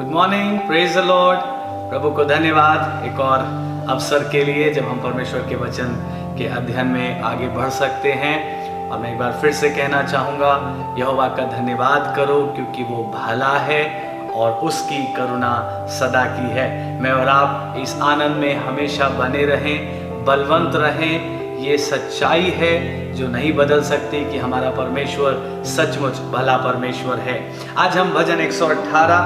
Good morning, praise the lord. प्रभु को धन्यवाद एक और अवसर के लिए जब हम परमेश्वर के वचन के अध्ययन में आगे बढ़ सकते हैं। और मैं एक बार फिर से कहना चाहूँगा, यहोवा का धन्यवाद करो क्योंकि वो भला है और उसकी करुणा सदा की है। मैं और आप इस आनंद में हमेशा बने रहें, बलवंत रहें। ये सच्चाई है जो नहीं बदल सकती कि हमारा परमेश्वर सचमुच भला परमेश्वर है। आज हम भजन 118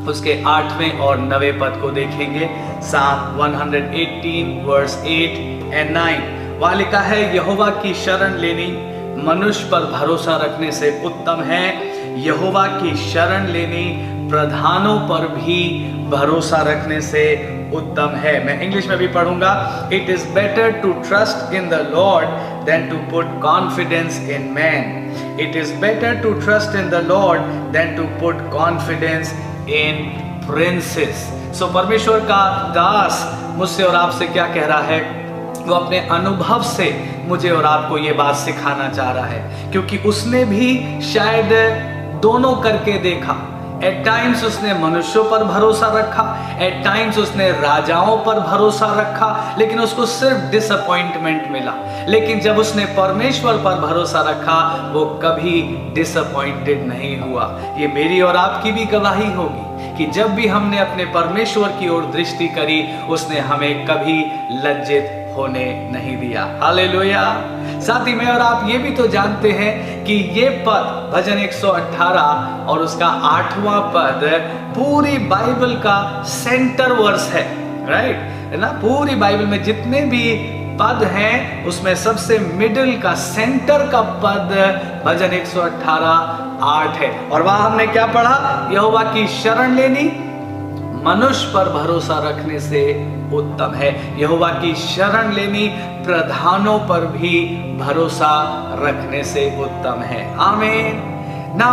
उसके 8वें और 9वें पद को देखेंगे। साम 118 वर्स 8 एंड 9। वहाँ लिखा है, यहोवा की शरण लेनी मनुष्य पर भरोसा रखने से उत्तम है। यहोवा की शरण लेनी प्रधानों पर भी भरोसा रखने से उत्तम है। मैं इंग्लिश में भी पढ़ूंगा। It is better to trust in the Lord than to put confidence in man. It is better to trust in the Lord than to put confidence in princes. So परमेश्वर का दास मुझसे और आपसे क्या कह रहा है? वो अपने अनुभव से मुझे और आपको ये बात सिखाना चाह रहा है, क्योंकि उसने भी शायद दोनों करके देखा। एट टाइम्स उसने मनुष्यों पर भरोसा रखा, एट टाइम्स उसने राजाओं पर भरोसा रखा, लेकिन उसको सिर्फ डिसअपॉइंटमेंट मिला। लेकिन जब उसने परमेश्वर पर भरोसा रखा, वो कभी डिसअपॉइंटेड नहीं हुआ। ये मेरी और आपकी भी गवाही होगी कि जब भी हमने अपने परमेश्वर की ओर दृष्टि करी, उसने हमें कभी लज्जित होने नहीं दिया। हालेलुया। साथ ही मैं और आप ये भी तो जानते हैं कि ये पद भजन 118 और उसका 8वां पद पूरी बाइबल का सेंटर वर्स है, राइट है ना। पूरी बाइबल में जितने भी पद हैं उसमें सबसे मिडिल का, सेंटर का पद भजन 118:8 है। और वहां हमने क्या पढ़ा? यहोवा की शरण लेनी मनुष्य पर भरोसा रखने से उत्तम है। यहोवा की शरण लेनी प्रधानों पर भी भरोसा रखने से उत्तम है। आमीन। ना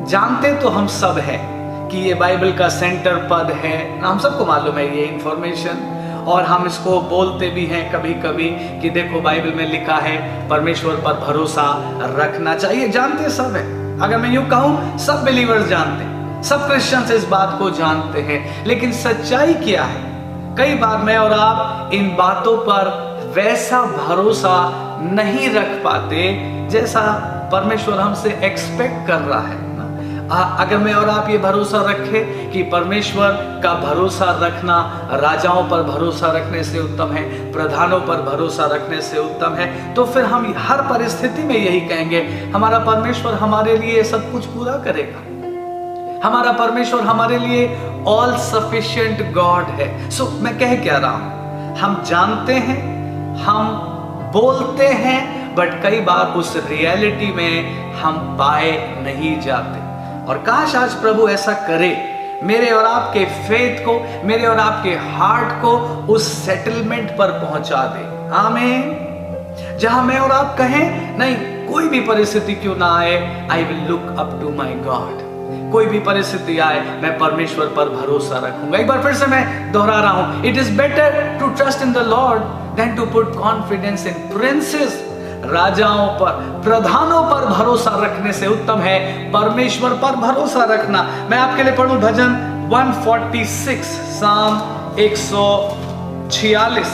जानते तो हम सब हैं कि ये बाइबल का सेंटर पद है ना, हम सबको मालूम है ये इंफॉर्मेशन, और हम इसको बोलते भी हैं कभी कभी कि देखो बाइबल में लिखा है परमेश्वर पर भरोसा रखना चाहिए। जानते सब है। अगर मैं यूं कहूं, सब बिलीवर्स जानते हैं, सब क्रिश्चियंस इस बात को जानते हैं, लेकिन सच्चाई क्या है? कई बार मैं और आप इन बातों पर वैसा भरोसा नहीं रख पाते जैसा परमेश्वर हमसे एक्सपेक्ट कर रहा है ना। अगर मैं और आप ये भरोसा रखें कि परमेश्वर का भरोसा रखना राजाओं पर भरोसा रखने से उत्तम है, प्रधानों पर भरोसा रखने से उत्तम है, तो फिर हम हर परिस्थिति में यही कहेंगे, हमारा परमेश्वर हमारे लिए सब कुछ पूरा करेगा। हमारा परमेश्वर हमारे लिए ऑल सफिशिएंट गॉड है। सो मैं कह क्या रहा हूं? हम जानते हैं, हम बोलते हैं, बट कई बार उस रियलिटी में हम पाए नहीं जाते। और काश आज प्रभु ऐसा करे, मेरे और आपके फेथ को, मेरे और आपके हार्ट को उस सेटलमेंट पर पहुंचा दे। आमीन। जहां मैं और आप कहें, नहीं कोई भी परिस्थिति क्यों ना आए, I will look up to my God. कोई भी परिस्थिति आए, मैं परमेश्वर पर भरोसा रखूंगा। एक बार फिर से मैं दोहरा रहा हूं, it is better to trust in the Lord than to put confidence in princes. राजाओं पर, प्रधानों पर भरोसा रखने से उत्तम है परमेश्वर पर भरोसा रखना। मैं आपके लिए पढ़ूं भजन 146, साम 146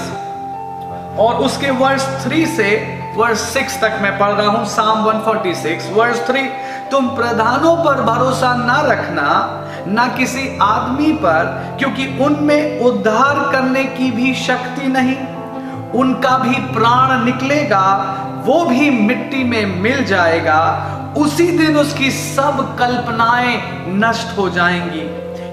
और उसके वर्स 3 से वर्स 6 तक मैं पढ़ रहा हूं। साम 146 वर्स 3, तुम प्रधानों पर भरोसा ना रखना, ना किसी आदमी पर, क्योंकि उनमें उद्धार करने की भी शक्ति नहीं। उनका भी प्राण निकलेगा, वो भी मिट्टी में मिल जाएगा। उसी दिन उसकी सब कल्पनाएं नष्ट हो जाएंगी।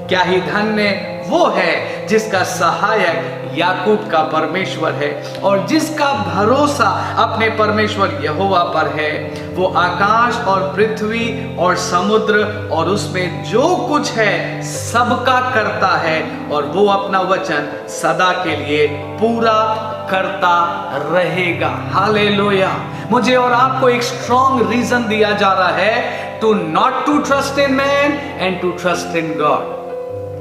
क्या ही धन्य वो है जिसका सहायक याकूब का परमेश्वर है और जिसका भरोसा अपने परमेश्वर यहोवा पर है। वो आकाश और पृथ्वी और समुद्र और उसमें जो कुछ है सबका करता है, और वो अपना वचन सदा के लिए पूरा करता रहेगा। हालेलुया। मुझे और आपको एक स्ट्रॉन्ग रीजन दिया जा रहा है to not to trust in man and to trust in God.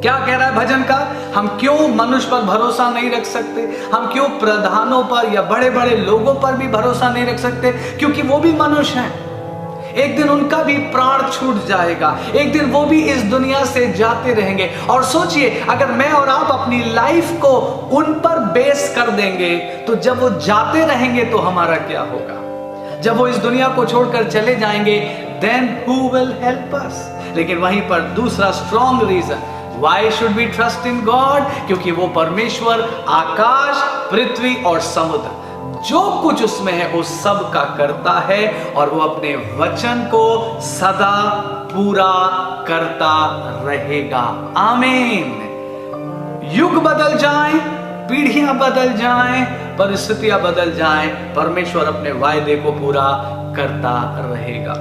क्या कह रहा है भजन का? हम क्यों मनुष्य पर भरोसा नहीं रख सकते? हम क्यों प्रधानों पर या बड़े बड़े लोगों पर भी भरोसा नहीं रख सकते? क्योंकि वो भी मनुष्य हैं। एक दिन उनका भी प्राण छूट जाएगा, एक दिन वो भी इस दुनिया से जाते रहेंगे। और सोचिए, अगर मैं और आप अपनी लाइफ को उन पर बेस कर देंगे तो जब वो जाते रहेंगे तो हमारा क्या होगा? जब वो इस दुनिया को छोड़कर चले जाएंगे, then who will help us? लेकिन वहीं पर दूसरा strong reason, why should we trust in God? क्योंकि वो परमेश्वर आकाश, पृथ्वी और समुद्र जो कुछ उसमें है उस सब का करता है, और वो अपने वचन को सदा पूरा करता रहेगा। आमीन। युग बदल जाएं, पीढ़ियां बदल जाएं, परिस्थितियां बदल जाएं, परमेश्वर अपने वायदे को पूरा करता रहेगा।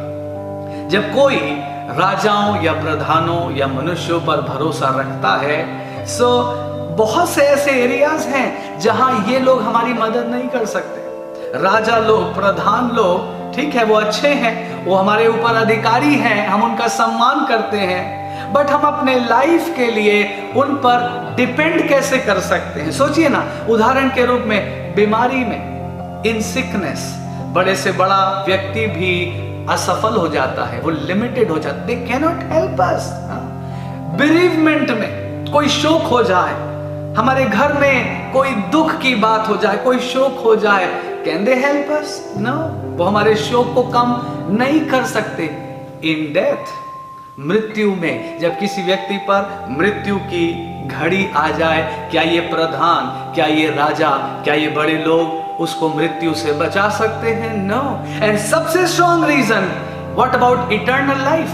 जब कोई राजाओं या प्रधानों या मनुष्यों पर भरोसा रखता है, सो बहुत से ऐसे एरियाज हैं जहां ये लोग हमारी मदद नहीं कर सकते। राजा लोग, प्रधान लोग, ठीक है, वो अच्छे हैं, वो हमारे ऊपर अधिकारी हैं, हम उनका सम्मान करते हैं, बट हम अपने लाइफ के लिए उन पर डिपेंड कैसे कर सकते हैं? सोचिए ना, उदाहरण के रूप में बीमारी में, इन सिकनेस, बड़े से बड़ा व्यक्ति भी असफल हो जाता है, वो लिमिटेड हो जाता है, they can not help us. Bereavement में कोई शोक हो जाए, हमारे घर में कोई दुख की बात हो जाए, कोई शोक हो जाए, can they help us? No, वो हमारे शोक को कम नहीं कर सकते। इन डेथ, मृत्यु में, जब किसी व्यक्ति पर मृत्यु की घड़ी आ जाए, क्या ये प्रधान, क्या ये राजा, क्या ये बड़े लोग उसको मृत्यु से बचा सकते हैं? नो। एंड सबसे strong reason, what about eternal life?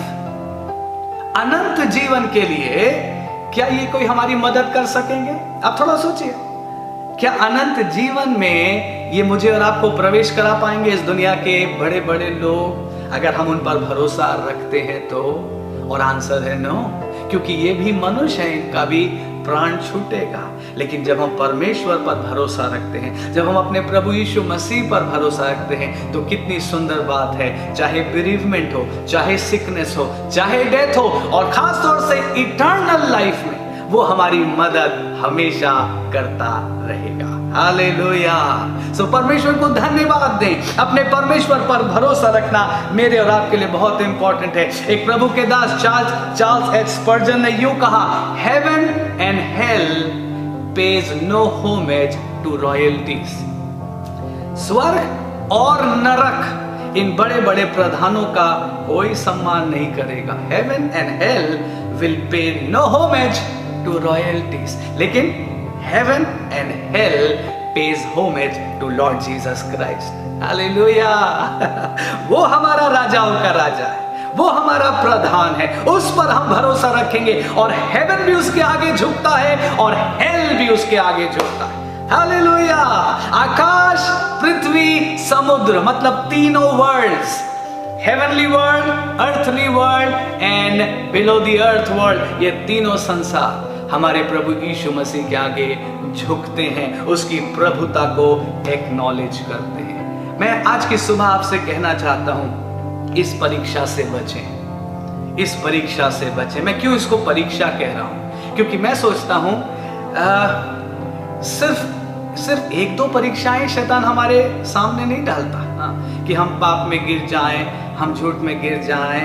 अनंत जीवन के लिए क्या ये कोई हमारी मदद कर सकेंगे? आप थोड़ा सोचिए, क्या अनंत जीवन में ये मुझे और आपको प्रवेश करा पाएंगे इस दुनिया के बड़े बड़े लोग, अगर हम उन पर भरोसा रखते हैं तो? और आंसर है नो, क्योंकि ये भी मनुष्य है, इनका भी प्राण छूटेगा। लेकिन जब हम परमेश्वर पर भरोसा रखते हैं, जब हम अपने प्रभु यीशु मसीह पर भरोसा रखते हैं, तो कितनी सुंदर बात है। चाहे बेरीवमेंट हो, चाहे सिकनेस हो, चाहे डेथ हो, और खास तौर से इटर्नल लाइफ में वो हमारी मदद हमेशा करता रहेगा। हालेलुया। सो परमेश्वर को धन्यवाद दें। अपने परमेश्वर पर भरोसा रखना मेरे और आपके लिए बहुत इंपॉर्टेंट है। एक प्रभु के दास चार्ल्स एच स्पर्जन ने यूं कहा, heaven and hell pays no homage to royalties. स्वर्ग और नरक इन बड़े बड़े प्रधानों का कोई सम्मान नहीं करेगा। Heaven and hell will pay no homage to royalties, लेकिन heaven and hell pays homage to Lord Jesus Christ. Hallelujah. वो हमारा राजाओं का राजा है, वो हमारा प्रधान है, उस पर हम भरोसा रखेंगे, और हेवन भी उसके आगे झुकता है और हेल भी उसके आगे झुकता है। हालेलुया। आकाश, पृथ्वी, समुद्र, मतलब तीनों worlds, heavenly world, earthly world and below the earth world, ये तीनों संसार हमारे प्रभु यीशु मसीह के आगे झुकते हैं, उसकी प्रभुता को एक्नॉलेज करते हैं। मैं आज की सुबह आपसे कहना चाहता हूं, इस परीक्षा से बचें, इस परीक्षा से बचें। मैं क्यों इसको परीक्षा कह रहा हूं? क्योंकि मैं सोचता हूं सिर्फ एक दो परीक्षाएं शैतान हमारे सामने नहीं डालता, कि हम पाप में गिर जाएं, हम झूठ में गिर जाएं,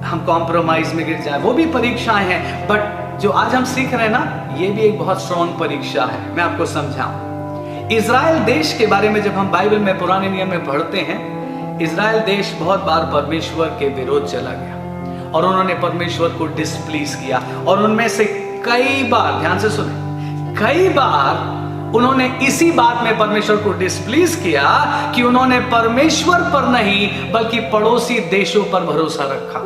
हम कॉम्प्रोमाइज में गिर जाएं, वो भी परीक्षाएं हैं। बट जो आज हम सीख रहे हैं ना, ये भी एक बहुत स्ट्रॉन्ग परीक्षा है। मैं आपको समझाऊं। इजराइल देश के बारे में जब हम बाइबल में, पुराने नियम में पढ़ते हैं, इजराइल देश बहुत बार परमेश्वर के विरोध चला गया और उन्होंने परमेश्वर को डिसप्लीज किया, और उनमें से कई बार, ध्यान से सुने, कई बार उन्होंने इसी बात में परमेश्वर को डिसप्लीज किया कि उन्होंने परमेश्वर पर नहीं बल्कि पड़ोसी देशों पर भरोसा रखा।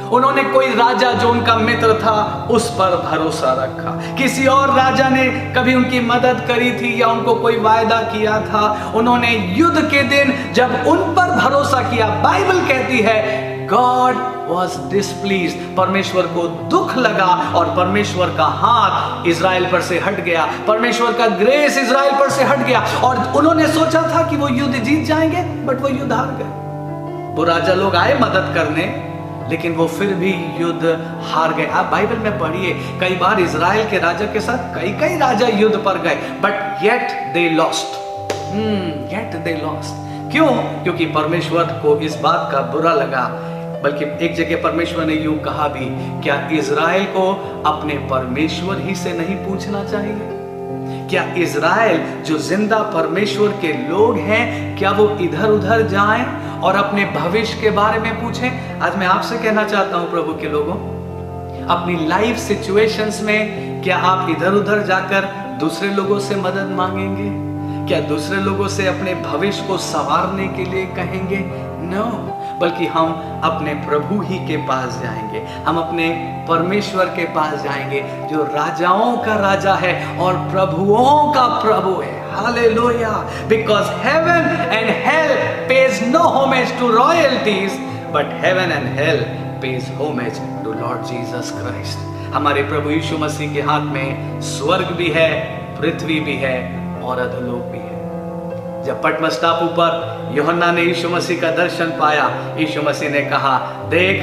उन्होंने कोई राजा जो उनका मित्र था उस पर भरोसा रखा। किसी और राजा ने कभी उनकी मदद करी थी या उनको कोई वायदा किया था, उन्होंने युद्ध के दिन जब उन पर भरोसा किया, बाइबल कहती है God was displeased, परमेश्वर को दुख लगा और परमेश्वर का हाथ इजराइल पर से हट गया, परमेश्वर का ग्रेस इजराइल पर से हट गया, और उन्होंने सोचा था कि वो युद्ध जीत जाएंगे, बट वो युद्ध हार गए। वो राजा लोग आए मदद करने, लेकिन वो फिर भी युद्ध हार गए। आप बाइबल में पढ़िए, कई बार इजराइल के राजा के साथ कई राजा युद्ध पर गए, but yet they lost, yet they lost. क्यों? क्योंकि परमेश्वर को इस बात का बुरा लगा। बल्कि एक जगह परमेश्वर ने यूं कहा भी, क्या इज़राइल को अपने परमेश्वर ही से नहीं पूछना चाहिए? क्या इज़राइल जो जिंदा परमेश्वर के लोग हैं, क्या वो इधर उधर जाएं और अपने भविष्य के बारे में पूछें? आज मैं आपसे कहना चाहता हूं प्रभु के लोगों, अपनी लाइफ सिचुएशंस में क्या आप इधर उधर जाकर दूसरे लोगों से मदद मांगेंगे? क्या दूसरे लोगों से अपने भविष्य को संवारने के लिए कहेंगे? नो, बल्कि हम अपने प्रभु ही के पास जाएंगे, हम अपने परमेश्वर के पास जाएंगे जो राजाओं का राजा है और प्रभुओं का प्रभु है। Hallelujah! Because heaven and hell pays no homage to royalties, but heaven and hell pays homage to Lord Jesus Christ. हमारे प्रभु यीशु मसीह के हाथ में स्वर्ग भी है, पृथ्वी भी है और अधोलोक भी है। जब पटमस टापू पर यूहन्ना ने यीशु मसीह का दर्शन पाया, यीशु मसीह ने कहा, देख,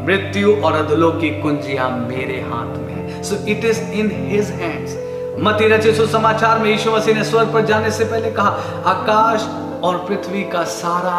मृत्यु और अधोलोक की कुंजियां मेरे हाथ में है। So it is in his hands. मत्ती रचित सुसमाचार में यीशु मसीह ने स्वर्ग पर जाने से पहले कहा, आकाश और पृथ्वी का सारा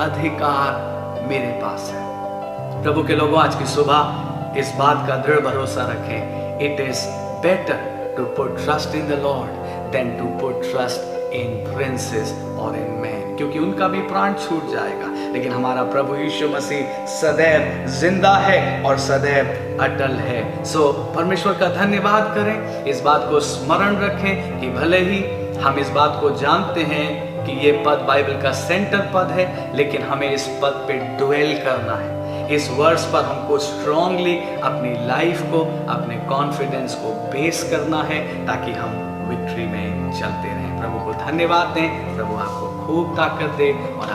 अधिकार मेरे पास है। प्रभु के लोगों, आज की सुबह इस बात का दृढ़ भरोसा रखें, it is better to put trust in the Lord than to put trust in princes और इन मैन, क्योंकि उनका भी प्राण छूट जाएगा, लेकिन हमारा प्रभु यीशु मसीह सदैव जिंदा है और सदैव अटल है। सो परमेश्वर का धन्यवाद करें, इस बात को स्मरण रखें कि भले ही हम इस बात को जानते हैं कि ये पद बाइबल का सेंटर पद है, लेकिन हमें इस पद पे ड्वेल करना है। इस वर्स पर हमको स्ट्रांगली अपनी लाइफ को, अपने कॉन्फिडेंस को बेस करना है, ताकि हम विक्ट्री में चलते रहें। प्रभु को धन्यवाद दें, प्रभु आपको खूब ताकत दे और